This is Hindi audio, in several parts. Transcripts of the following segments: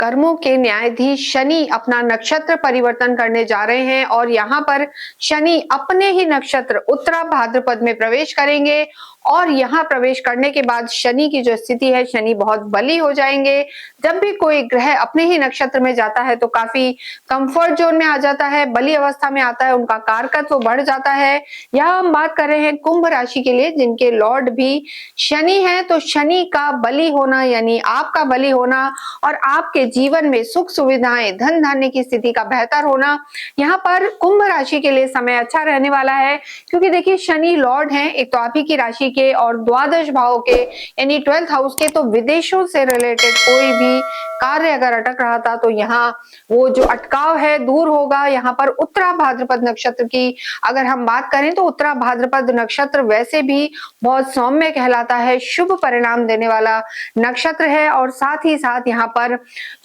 कर्मों के न्यायाधीश शनि अपना नक्षत्र परिवर्तन करने जा रहे हैं और यहाँ पर शनि अपने ही नक्षत्र उत्तरा भाद्रपद में प्रवेश करेंगे और यहाँ प्रवेश करने के बाद शनि की जो स्थिति है, शनि बहुत बली हो जाएंगे। जब भी कोई ग्रह अपने ही नक्षत्र में जाता है तो काफी कंफर्ट जोन में आ जाता है, बली अवस्था में आता है, उनका कारकत्व बढ़ जाता है। यहाँ हम बात कर रहे हैं कुंभ राशि के लिए, जिनके लॉर्ड भी शनि है। तो शनि का बली होना यानी आपका बली होना और आपके जीवन में सुख सुविधाएं, धन धान्य की स्थिति का बेहतर होना, यहाँ पर कुंभ राशि के लिए समय अच्छा रहने वाला है। क्योंकि देखिए शनि लॉर्ड हैं, एक तो आप ही की राशि के और द्वादश भाव के यानी 12th हाउस के। तो विदेशों से रिलेटेड कोई भी कार्य अगर अटक रहा था तो यहाँ वो जो अटकाव है दूर होगा। यहाँ पर उत्तरा भाद्रपद नक्षत्र की अगर हम बात करें तो उत्तरा भाद्रपद नक्षत्र वैसे भी बहुत सौम्य कहलाता है, शुभ परिणाम देने वाला नक्षत्र है। और साथ ही साथ यहाँ पर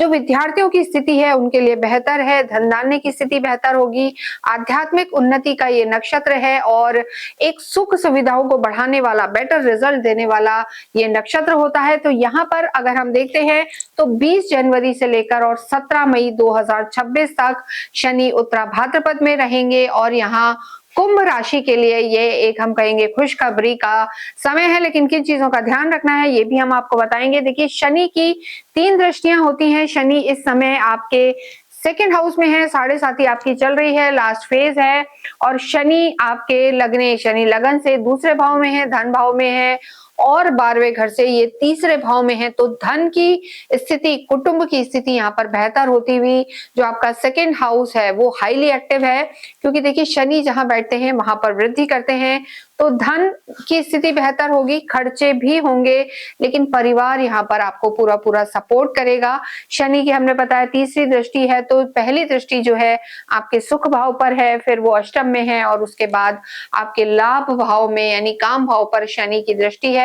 जो विद्यार्थियों की स्थिति है उनके लिए बेहतर है, धन धान्य की स्थिति बेहतर होगी, आध्यात्मिक उन्नति का ये नक्षत्र है और एक सुख सुविधाओं को बढ़ाने वाला, बेटर रिजल्ट देने वाला ये नक्षत्र होता है। तो यहाँ पर अगर हम देखते हैं तो 20 जनवरी से लेकर और 17 मई 2026 तक शनि उत्तरा भाद्रपद में रहेंगे और यहाँ कुंभ राशि के लिए ये एक हम कहेंगे खुशखबरी का समय है। लेकिन किन चीजों का ध्यान रखना है ये भी हम आपको बताएंगे। देखिए शनि की 3 दृष्टियां होती हैं। शनि इस समय आपके सेकेंड हाउस में है, 7.5 आपकी चल रही है, लास्ट फेज है। और शनि आपके लगने, शनि लगन से दूसरे भाव में है, धन भाव में है और 12वें घर से ये तीसरे भाव में है। तो धन की स्थिति, कुटुंब की स्थिति यहाँ पर बेहतर होती हुई, जो आपका सेकेंड हाउस है वो हाईली एक्टिव है। क्योंकि देखिए शनि जहां बैठते हैं वहां पर वृद्धि करते हैं, तो धन की स्थिति बेहतर होगी, खर्चे भी होंगे लेकिन परिवार यहाँ पर आपको पूरा पूरा सपोर्ट करेगा। शनि की हमने बताया तीसरी दृष्टि है, तो पहली दृष्टि जो है आपके सुख भाव पर है, फिर वो अष्टम में है और उसके बाद आपके लाभ भाव में यानी काम भाव पर शनि की दृष्टि है।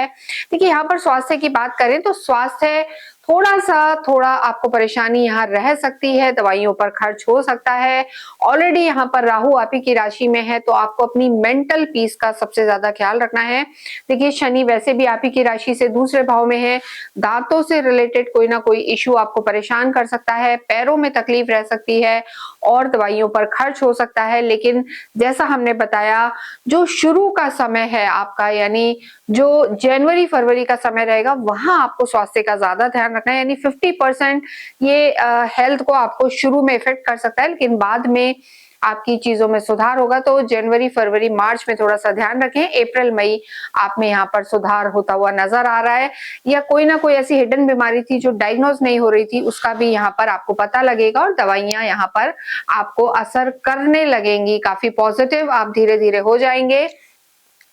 देखिए यहाँ पर स्वास्थ्य की बात करें तो स्वास्थ्य थोड़ा आपको परेशानी यहाँ रह सकती है, दवाइयों पर खर्च हो सकता है। ऑलरेडी यहाँ पर राहु आप ही की राशि में है तो आपको अपनी मेंटल पीस का सबसे ज्यादा ख्याल रखना है। देखिए शनि वैसे भी आप ही की राशि से दूसरे भाव में है, दांतों से रिलेटेड कोई ना कोई इश्यू आपको परेशान कर सकता है, पैरों में तकलीफ रह सकती है और दवाइयों पर खर्च हो सकता है। लेकिन जैसा हमने बताया, जो शुरू का समय है आपका यानी जो जनवरी फरवरी का समय रहेगा वहां आपको स्वास्थ्य का ज्यादा ध्यान रखना है। यानी 50% ये हेल्थ को आपको शुरू में इफेक्ट कर सकता है लेकिन बाद में आपकी चीजों में सुधार होगा। तो जनवरी फरवरी मार्च में थोड़ा सा ध्यान रखें। अप्रैल मई आप में यहाँ पर सुधार होता हुआ नजर आ रहा है, या कोई ना कोई ऐसी हिडन बीमारी थी जो डायग्नोज नहीं हो रही थी उसका भी यहाँ पर आपको पता लगेगा और दवाइयां यहाँ पर आपको असर करने लगेंगी, काफी पॉजिटिव आप धीरे धीरे हो जाएंगे।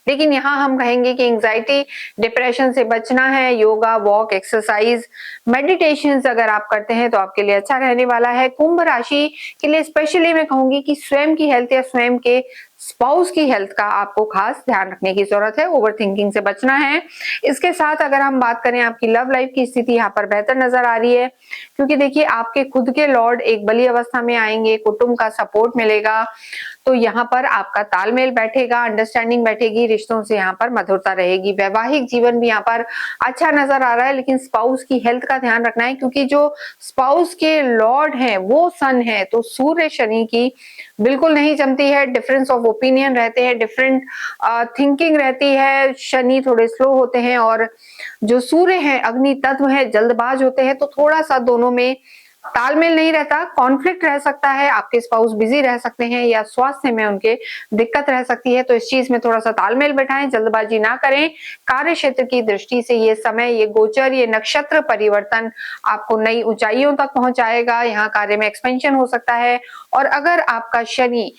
लेकिन यहाँ हम कहेंगे कि एंजाइटी डिप्रेशन से बचना है। योगा, वॉक, एक्सरसाइज, मेडिटेशन अगर आप करते हैं तो आपके लिए अच्छा रहने वाला है। कुंभ राशि के लिए स्पेशली मैं कहूंगी कि स्वयं की हेल्थ या स्वयं के स्पाउस की हेल्थ का आपको खास ध्यान रखने की जरूरत है, ओवर थिंकिंग से बचना है। इसके साथ अगर हम बात करें आपकी लव लाइफ की स्थिति यहाँ पर बेहतर नजर आ रही है, क्योंकि देखिए आपके खुद के लॉर्ड एक बली अवस्था में आएंगे, कुटुंब का सपोर्ट मिलेगा, तो यहाँ पर आपका तालमेल बैठेगा, अंडरस्टैंडिंग बैठेगी, रिश्तों से यहाँ पर मधुरता रहेगी। वैवाहिक जीवन भी यहाँ पर अच्छा नजर आ रहा है लेकिन स्पाउस की हेल्थ का ध्यान रखना है, क्योंकि जो स्पाउस के लॉर्ड हैं वो सन है, तो सूर्य शनि की बिल्कुल नहीं जमती है, डिफरेंस ऑफ ओपिनियन रहते हैं, डिफरेंट थिंकिंग रहती है, शनि थोड़े स्लो होते हैं और जो सूर्य है अग्नि तत्व है, जल्दबाज होते हैं। तो थोड़ा सा दोनों में तालमेल नहीं रहता, कॉन्फ्लिक्ट रह सकता है, आपके स्पाउस बिजी रह सकते हैं या स्वास्थ्य में उनके दिक्कत रह सकती है। तो इस चीज में थोड़ा सा तालमेल बैठाएं, जल्दबाजी ना करें। कार्य क्षेत्र की दृष्टि से ये समय, ये गोचर, ये नक्षत्र परिवर्तन आपको नई ऊंचाइयों तक पहुंचाएगा। यहाँ कार्य में एक्सपेंशन हो सकता है। और अगर आपका शनि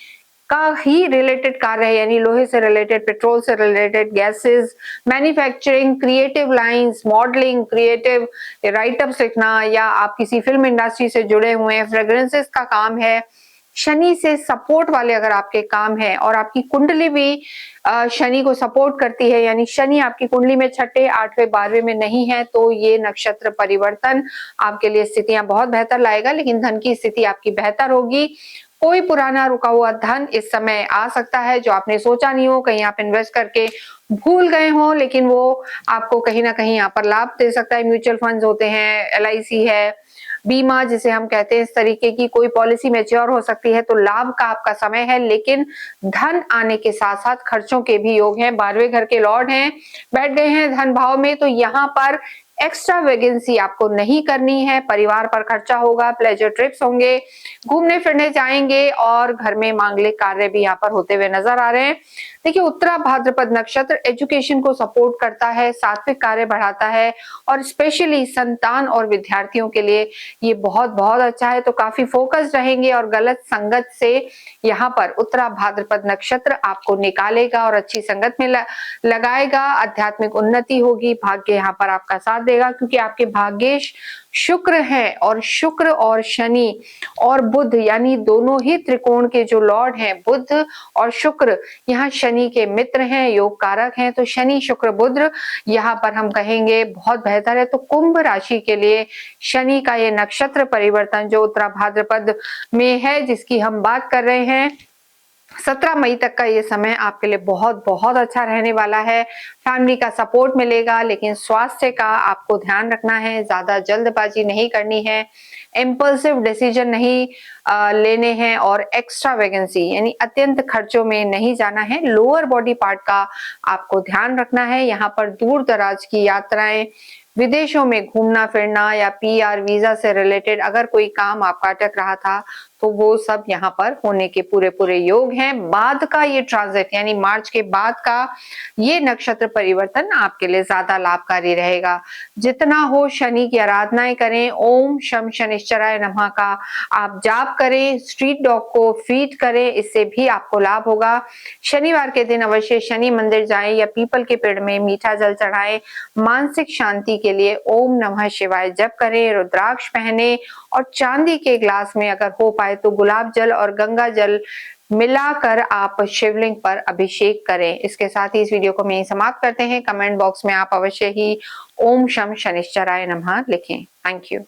का ही रिलेटेड कार्य है यानी लोहे से रिलेटेड, पेट्रोल से related, gases, manufacturing, creative lines, modelling, creative write-ups लिखना, या आप किसी फिल्म इंडस्ट्री से जुड़े हुए हैं, फ्रेग्रेंसेस का काम है, शनि से सपोर्ट वाले अगर आपके काम है और आपकी कुंडली भी शनि को सपोर्ट करती है यानी शनि आपकी कुंडली में छठे, 8वें, 12वें में नहीं है, तो ये नक्षत्र परिवर्तन आपके लिए स्थितियां बहुत बेहतर लाएगा। लेकिन धन की स्थिति आपकी बेहतर होगी। कोई पुराना रुका हुआ धन इस समय आ सकता है जो आपने सोचा नहीं हो, कहीं आप इन्वेस्ट करके भूल गए हो, लेकिन वो आपको कहीं ना कहीं यहाँ पर लाभ दे सकता है। म्यूचुअल फंड्स होते हैं, LIC है, बीमा जिसे हम कहते हैं, इस तरीके की कोई पॉलिसी मैच्योर हो सकती है, तो लाभ का आपका समय है। लेकिन धन आने के साथ साथ खर्चों के भी योग हैं। 12वें घर के लॉर्ड हैं, बैठ गए हैं धन भाव में, तो यहाँ पर एक्स्ट्रा वेगेंसी आपको नहीं करनी है। परिवार पर खर्चा होगा, प्लेजर ट्रिप्स होंगे, घूमने फिरने जाएंगे और घर में मांगलिक कार्य भी यहाँ पर होते हुए नजर आ रहे हैं। देखिए, उत्तरा भाद्रपद नक्षत्र एजुकेशन को सपोर्ट करता है, सात्विक कार्य बढ़ाता है और स्पेशली संतान और विद्यार्थियों के लिए ये बहुत बहुत अच्छा है। तो काफी फोकस रहेंगे और गलत संगत से यहाँ पर उत्तरा भाद्रपद नक्षत्र आपको निकालेगा और अच्छी संगत में लगाएगा। आध्यात्मिक उन्नति होगी, भाग्य यहाँ पर आपका साथ देगा, क्योंकि आपके भाग्येश शुक्र है और शुक्र और शनि और बुध यानी दोनों ही त्रिकोण के जो लॉर्ड हैं, बुध और शुक्र, यहाँ शनि के मित्र हैं, योग कारक हैं। तो शनि शुक्र बुध यहाँ पर हम कहेंगे बहुत बेहतर है। तो कुंभ राशि के लिए शनि का ये नक्षत्र परिवर्तन जो उत्तरा भाद्रपद में है, जिसकी हम बात कर रहे हैं, 17 मई तक का ये समय आपके लिए बहुत बहुत अच्छा रहने वाला है। फैमिली का सपोर्ट मिलेगा, लेकिन स्वास्थ्य का आपको ध्यान रखना है, ज्यादा जल्दबाजी नहीं करनी है, इम्पल्सिव डिसीजन नहीं लेने हैं और एक्स्ट्रा वेगेंसी यानी अत्यंत खर्चों में नहीं जाना है। लोअर बॉडी पार्ट का आपको ध्यान रखना है। यहाँ पर दूर दराज की यात्राएं, विदेशों में घूमना फिरना या पीआर वीजा से रिलेटेड अगर कोई काम आपका अटक रहा था, तो वो सब यहाँ पर होने के पूरे पूरे योग हैं। बाद का ये ट्रांजिट यानी मार्च के बाद का ये नक्षत्र परिवर्तन आपके लिए ज्यादा लाभकारी रहेगा। जितना हो शनि की आराधनाएं करें, ओम शम शनिश्चराय नमः का आप जाप करें, स्ट्रीट डॉग को फीड करें, इससे भी आपको लाभ होगा। शनिवार के दिन अवश्य शनि मंदिर जाएं या पीपल के पेड़ में मीठा जल चढ़ाएं। मानसिक शांति के लिए ओम नमः शिवाय जप करें, रुद्राक्ष पहने और चांदी के ग्लास में अगर हो पाए तो गुलाब जल और गंगा जल मिलाकर आप शिवलिंग पर अभिषेक करें। इसके साथ ही इस वीडियो को हम यहीं समाप्त करते हैं। कमेंट बॉक्स में आप अवश्य ही ओम शम शनिश्चराय नमः लिखें। Thank you.